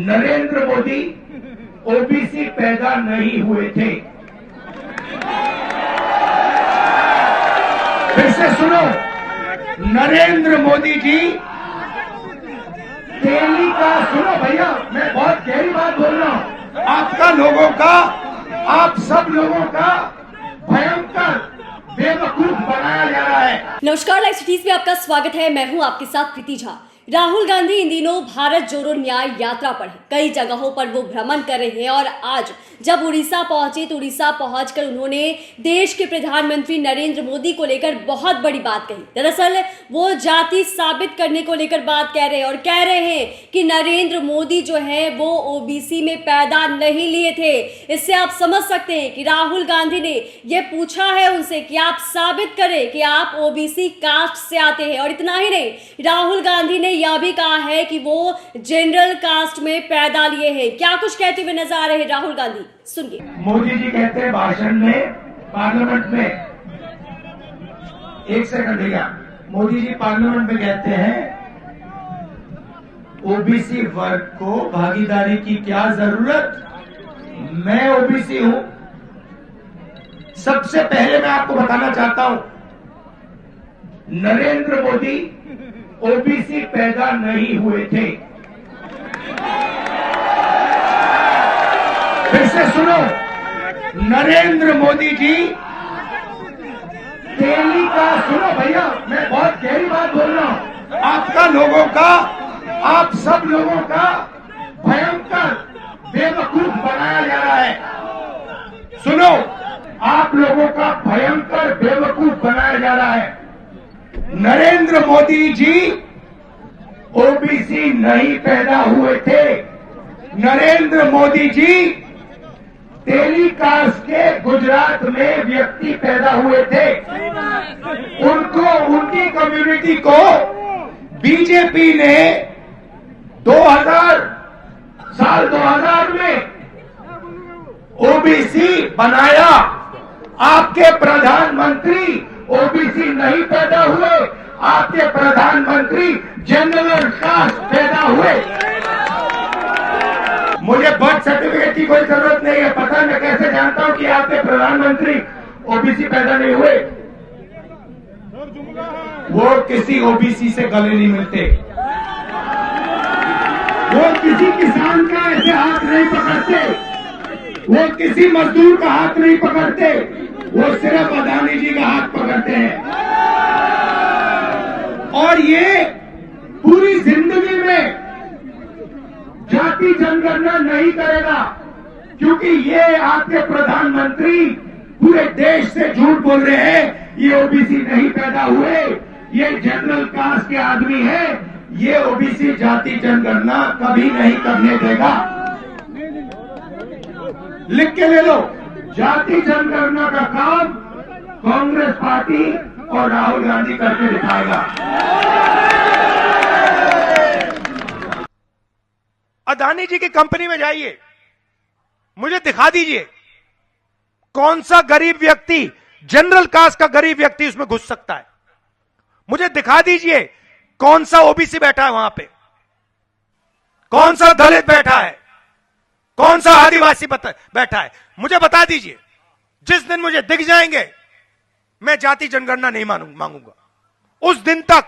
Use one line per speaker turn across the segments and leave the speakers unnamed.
Narendra Modi OBC पैदा नहीं हुए थे। फिर से सुनो, नरेंद्र मोदी जी दिल्ली का, सुनो भैया, मैं बहुत गहरी बात बोल रहा हूं, आपका लोगों का, आप सब लोगों का भयंकर बेवकूफ बनाया जा रहा है।
नमस्कार, लाइव सिटीज में आपका स्वागत है। मैं हूं आपके साथ प्रीति झा। राहुल गांधी इन दिनों भारत जोड़ो न्याय यात्रा पर है। कई जगहों पर वो भ्रमण कर रहे हैं और आज जब उड़ीसा पहुंचे तो उड़ीसा पहुंचकर उन्होंने देश के प्रधानमंत्री नरेंद्र मोदी को लेकर बहुत बड़ी बात कही। दरअसल वो जाति साबित करने को लेकर बात कह रहे हैं और कह रहे हैं कि नरेंद्र मोदी जो है वो ओबीसी में पैदा नहीं लिए थे। इससे आप समझ सकते हैं कि राहुल गांधी ने ये पूछा है उनसे कि आप साबित करें कि आप ओबीसी कास्ट से आते हैं। और इतना ही नहीं, राहुल गांधी ने यह भी कहा है कि वो जनरल कास्ट में पैदा लिए हैं। क्या कुछ कहते हुए नजर आ रहे हैं राहुल गांधी, सुनिए।
मोदी जी कहते हैं भाषण में, पार्लियामेंट में, एक सेकंड भैया, मोदी जी पार्लियामेंट में कहते हैं ओबीसी वर्ग को भागीदारी की क्या जरूरत, मैं ओबीसी हूं। सबसे पहले मैं आपको बताना चाहता हूं, नरेंद्र मोदी ओबीसी पैदा नहीं हुए थे। फिर से सुनो, नरेंद्र मोदी जी दिल्ली का, सुनो भैया, मैं बहुत गहरी बात बोल रहा हूं, आपका लोगों का, आप सब लोगों का भयंकर बेवकूफ बनाया जा रहा है। सुनो, आप लोगों का भयंकर बेवकूफ बनाया जा रहा है। नरेंद्र मोदी जी ओबीसी नहीं पैदा हुए थे। नरेंद्र मोदी जी तेली कास्ट के गुजरात में व्यक्ति पैदा हुए थे। उनको, उनकी कम्युनिटी को बीजेपी ने 2000 में ओबीसी बनाया। आपके प्रधानमंत्री ओबीसी नहीं पैदा हुए, आपके प्रधानमंत्री जनरल कास्ट पैदा हुए। मुझे बर्थ सर्टिफिकेट की कोई जरूरत नहीं है, पता मैं कैसे जानता हूं कि आपके प्रधानमंत्री ओबीसी पैदा नहीं हुए। वो किसी ओबीसी से गले नहीं मिलते, वो किसी किसान का ऐसे हाथ नहीं पकड़ते, वो किसी मजदूर का हाथ नहीं पकड़ते, वो सिर्फ अदानी जी का हाथ पकड़ते हैं। और ये पूरी जिंदगी में जाति जनगणना नहीं करेगा, क्योंकि ये आपके प्रधानमंत्री पूरे देश से झूठ बोल रहे हैं। ये ओबीसी नहीं पैदा हुए, ये जनरल कास्ट के आदमी है, ये ओबीसी जाति जनगणना कभी नहीं करने देगा। लिख के ले लो, जाति जनगणना का काम कांग्रेस पार्टी और राहुल गांधी करके दिखाएगा।
अदानी जी की कंपनी में जाइए, मुझे दिखा दीजिए कौन सा गरीब व्यक्ति, जनरल कास्ट का गरीब व्यक्ति उसमें घुस सकता है। मुझे दिखा दीजिए कौन सा ओबीसी बैठा है वहां पे, कौन सा दलित बैठा है, कौन सा आदिवासी बैठा है, मुझे बता दीजिए। जिस दिन मुझे दिख जाएंगे, मैं जाति जनगणना नहीं मांगूंगा। उस दिन तक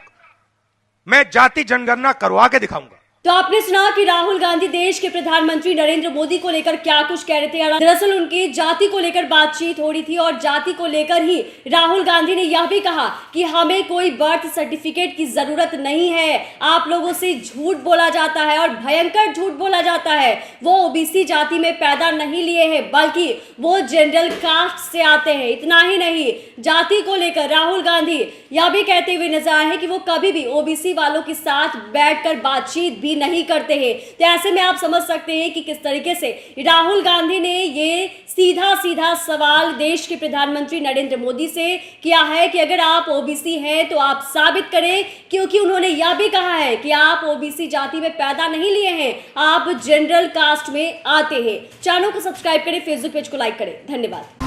मैं जाति जनगणना करवा के दिखाऊंगा।
तो आपने सुना कि राहुल गांधी देश के प्रधानमंत्री नरेंद्र मोदी को लेकर क्या कुछ कह रहे थे। दरअसल उनकी जाति को लेकर बातचीत हो रही थी और जाति को लेकर ही राहुल गांधी ने यह भी कहा कि हमें कोई बर्थ सर्टिफिकेट की जरूरत नहीं है। आप लोगों से झूठ बोला जाता है और भयंकर झूठ बोला जाता है। वो ओबीसी जाति में पैदा नहीं लिए हैं, बल्कि वो जनरल कास्ट से आते हैं। इतना ही नहीं, जाति को लेकर राहुल गांधी यह भी कहते हुए नजर आए हैं कि वो कभी भी ओबीसी वालों के साथ बैठकर बातचीत भी नहीं करते हैं। तो ऐसे में आप समझ सकते हैं कि किस तरीके से राहुल गांधी ने ये सीधा सीधा सवाल देश के प्रधानमंत्री नरेंद्र मोदी से किया है कि अगर आप ओबीसी हैं तो आप साबित करें, क्योंकि उन्होंने यह भी कहा है कि आप ओबीसी जाति में पैदा नहीं लिए हैं, आप जनरल कास्ट में आते हैं। चैनल को सब्सक्राइब करें, फेसबुक पेज को लाइक करें। धन्यवाद।